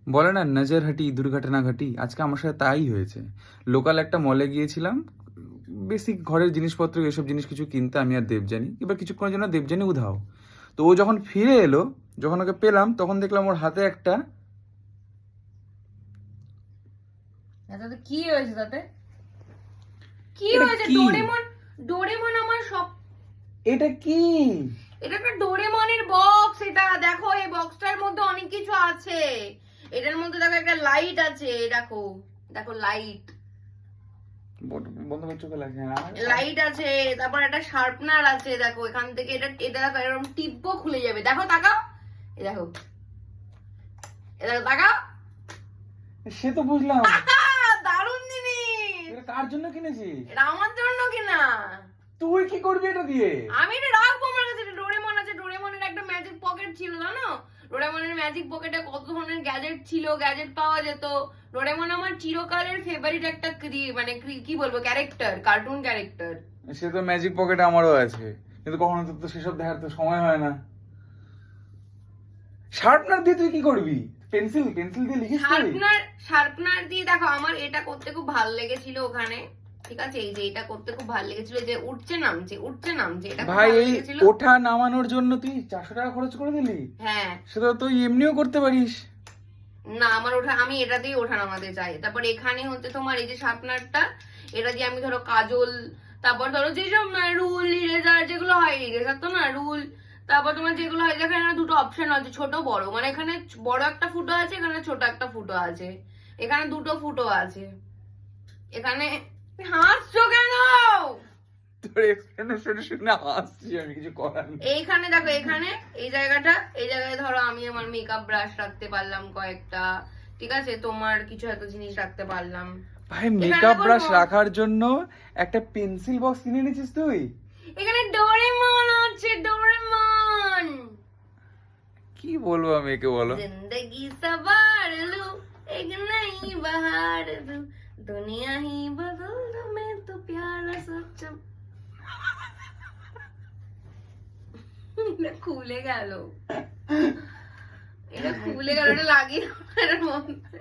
বলে না নজর হাটি দুর্ঘটনা ঘটি, আজকে আমার সাথে তাই হয়েছে। লোকাল একটা মলে গিয়েছিলাম, বেসিক ঘরের জিনিসপত্র এসব জিনিস কিছু কিনতে, আমি আর দেবযানী। এবার কিছুক্ষণের জন্য দেবযানী উধাও। তো ও যখন ফিরে এলো, যখন ওকে পেলাম, তখন দেখলাম ওর হাতে একটা, তাতে কি হয়েছে? তাতে কি এটা হয়েছে? কি? ডোরেমন, ডোরেমন আমার সব। এটা কি? এটা একটা ডোরেমনের বক্স। এটা দেখো, এই বক্সটার মধ্যে অনেক কিছু আছে। এটার মধ্যে দেখো একটা লাইট আছে, দেখো দেখো লাইট, বন্ধ করে চোখে লাগে। লাইট আছে। তারপর একটা শার্পনার আছে, দেখো এখান থেকে এটা, এটা দেখো এরকম টিপবো খুলে যাবে। দেখো তাকাও, এই দেখো, এই দেখো তাকাও। সে তো বুঝলাম, দারুণ জিনিস। এটা কার জন্য কিনেছিস? এটা আমার জন্য কিনা। তুই কি করবি এটা দিয়ে? আমি এটা রাখবো আমার কাছে। এটা ডোরেমন আছে, ডোরেমনের একটা ম্যাজিক পকেট ছিল, জানো? ডোরেমনের ম্যাজিক পকেটে কত ধরনের গ্যাজেট ছিল, গ্যাজেট পাওয়া যেত। ডোরেমন আমার চিরকালের ফেভারিট একটা কি বলবো, ক্যারেক্টার, কার্টুন ক্যারেক্টার। সে তো ম্যাজিক পকেটে আমারও আছে, কিন্তু কখনো তো সেসব দেখার তো সময় হয় না। শার্পনার দিয়ে তুই কি করবি? পেন্সিল পেন্সিল দিয়ে লিখিস তুই? শার্পনার, শার্পনার দিয়ে দেখো, আমার এটা করতে খুব ভালো লেগেছিল ওখানে। ঠিক আছে, এই যে এটা করতে খুব ভালো লেগেছিল, যে উঠছে নামছে উঠছে নামছে, এটা খুব ভাই ভালো এই লেগেছিল। ওঠা নামানোর জন্য তুই 400 টাকা খরচ করে দিলি? হ্যাঁ, সেটা তো তুই এমনিও করতে পারিস। না আমার ওঠা, আমি এটা দিয়ে ওঠা নামাতে চাই। তারপর এখানে হচ্ছে তোমার এই যে শার্পনারটা, এটা দিয়ে আমি ধরো কাজল, তারপর ধরো যেসব রুল ইরেজার যেগুলো হয়, ইরেজার তো না, রুল, তারপর তোমার যেগুলো হয়, যেখানে দুটো অপশন আছে, ছোট বড়, মানে এখানে বড় একটা ফুটো আছে, এখানে ছোট একটা ফুটো আছে, এখানে দুটো ফুটো আছে। এখানে হাসছো কেন? তোর এক্সপ্লেনেশন শুনে হাসছি, আমি কিছু করার নেই। এইখানে দেখো, এখানে এই জায়গাটা, এই জায়গায় ধরো আমি আমার মেকআপ ব্রাশ রাখতে পারলাম কয়েকটা। ঠিক আছে, তোমার কিছু এত জিনিস রাখতে পারলাম। ভাই মেকআপ ব্রাশ রাখার জন্য একটা পেন্সিল বক্স কিনে নিয়েছিস তুই? এখানে ডোরেমন আছে, ডোরেমন। কি বলবো আমি, একে বলো। जिंदगी सवार लूं, एक नई बहार दूं, दुनिया ही बदल दूं, मैं तो प्यारा सच्चा। এটা খুলে গেল, এটা খুলে গেল, এটা লাগিয়ে এটার মধ্যে।